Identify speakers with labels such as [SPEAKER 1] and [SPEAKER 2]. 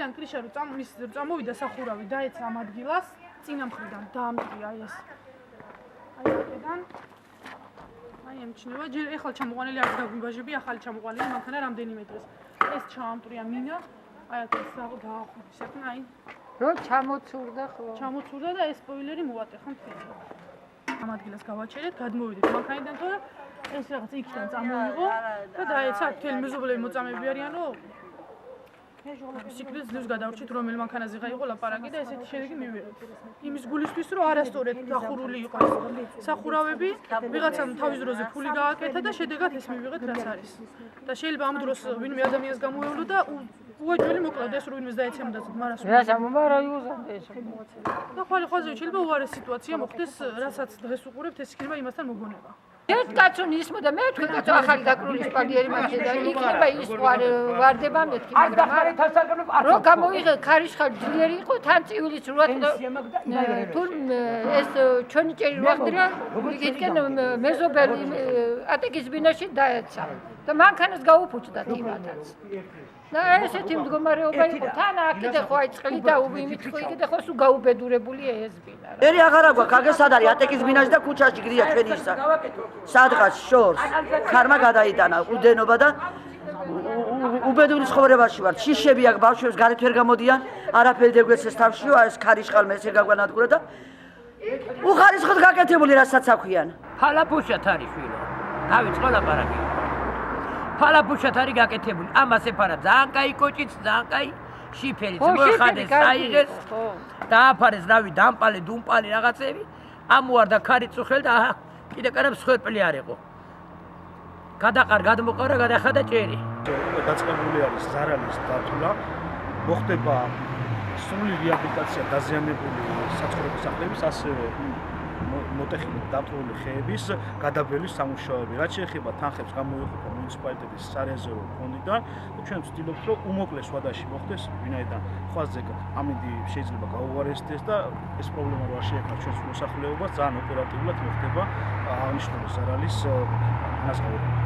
[SPEAKER 1] ძალიან კრიშა რომ მის წამოვიდა სახურავი დაეცა ამ ადგილას წინა მხრიდან დაამტვრია ეს აი აქედან აი ემჩნევა ჯერ ეხლა ჩამოყვანილი არ დაგვიბაჟები ახალი ჩამოყვანილი მანქანა რამდენიმე დღეს ეს ჩაამტვრია მინა აი აქ ეს დაახურვის აქ აი
[SPEAKER 2] რო ჩამოცურდა ხო
[SPEAKER 1] ჩამოცურდა და ეს სპოილერი მოვატეხა მთელი ამ ადგილას გავაჩერეთ გადმოვიდეთ მანქანიდან თორე ეს რაღაც იქიდან წამოიღო და დაეცა მთელი მეზობლები მოწამეები არიანო სიკრეტს ძლივს გადავრჩით რომელ მანქანაზე იყო ლაპარაკი და ესეთი შედეგი მივიღეთ იმის გულისთვის რომ არასწორად დახურული იყო სახურავები ვიღაცამ თავის დროზე ფული გააკეთა და შედეგად ეს მივიღეთ რაც არის და შეიძლება ამ დროს ვინმე ადამიანს გამოევლო და უაჯველი მოკლავდა ეს რო ვინმეს დაეცემოდა მარას
[SPEAKER 2] რა სამომარო იუზანდა ეს
[SPEAKER 1] და ხვალე ხვალე შეიძლება უარეს სიტუაცია მოხდეს რასაც დღეს უყურებთ ეს იქნება იმასთან მოგონება
[SPEAKER 2] ერთ კაცო ისმოდა მე თქვი კაცო ახალი დაკრული სპალიერი მაგე და იქნება ის ვარდება მეთქი მაგრამ რო გამოიღე ქარიშხალი ძლიერი იყო თან წივილის რუათ თუ ეს ჩვენი ჭერი რუახდრა იქიდან მეზობელი ატეკის ბინაში დაეცა და მანქანას გაუფუჭდა თიმათაც და ესეთი მდგომარეობა იყო თან აქედე ხო აი წყლი და იმით ხო იქედე ხო სულ გაუბედურებულია ეს ბინა
[SPEAKER 3] ერი აღარ აქვს აგე სად არის ატეკის ბინაში და ქუჩაში გრია ჩვენი ისა სადღაც შორს ქარმა გადაიტანა უდენობა და უბედური ცხოვრებაში ვარ შიშები აქვს ბავშვებს გარეთ ვერ გამოდიან არაფერი დეგვეცეს თავშიო აი ეს ქარიშხალმა ესე გაგვანადგურა და უხარისხოდ გაკეთებული რასაც აქვიან
[SPEAKER 4] ფალაფუშათ არის შვილო დავიწყო ლაპარაკი ფალაფუშათ არის გაკეთებული ამას ეფარა ძალიან კაი კოჭიც ძალიან კაი შიფერიც მოხადეს აიღეს დააფარეს რავი დამპალე დუმპალი რაღაცები ამუარდა ქარი წუხელი და კიდე კარებს სხერპლი არ იყო გადაყარ გადმოყარა გადახადა ჭერი
[SPEAKER 5] დაწყებული არის ზარალის დათვლა მოხდება სრული რეაბილიტაცია დაზიანებული საცხოვრებელ სახლების ასევე მოტეხილი დათვლილი ხეების გადაბელის სამუშაოები რაც შეეხება თანხებს გამოიყოფა მუნიციპალიტეტის სარეზერვო ფონდიდან ჩვენ ვცდილობთ რომ უმოკლეს ვადაში მოხდეს ვინაიდან ხვაზე ამინდი შეიძლება გაუარესდეს და ეს პრობლემა რო არ შეეხება ჩვენს მოსახლეობას ძალიან ოპერატიულად მოხდება აღნიშნული ზარალის განსაზღვრება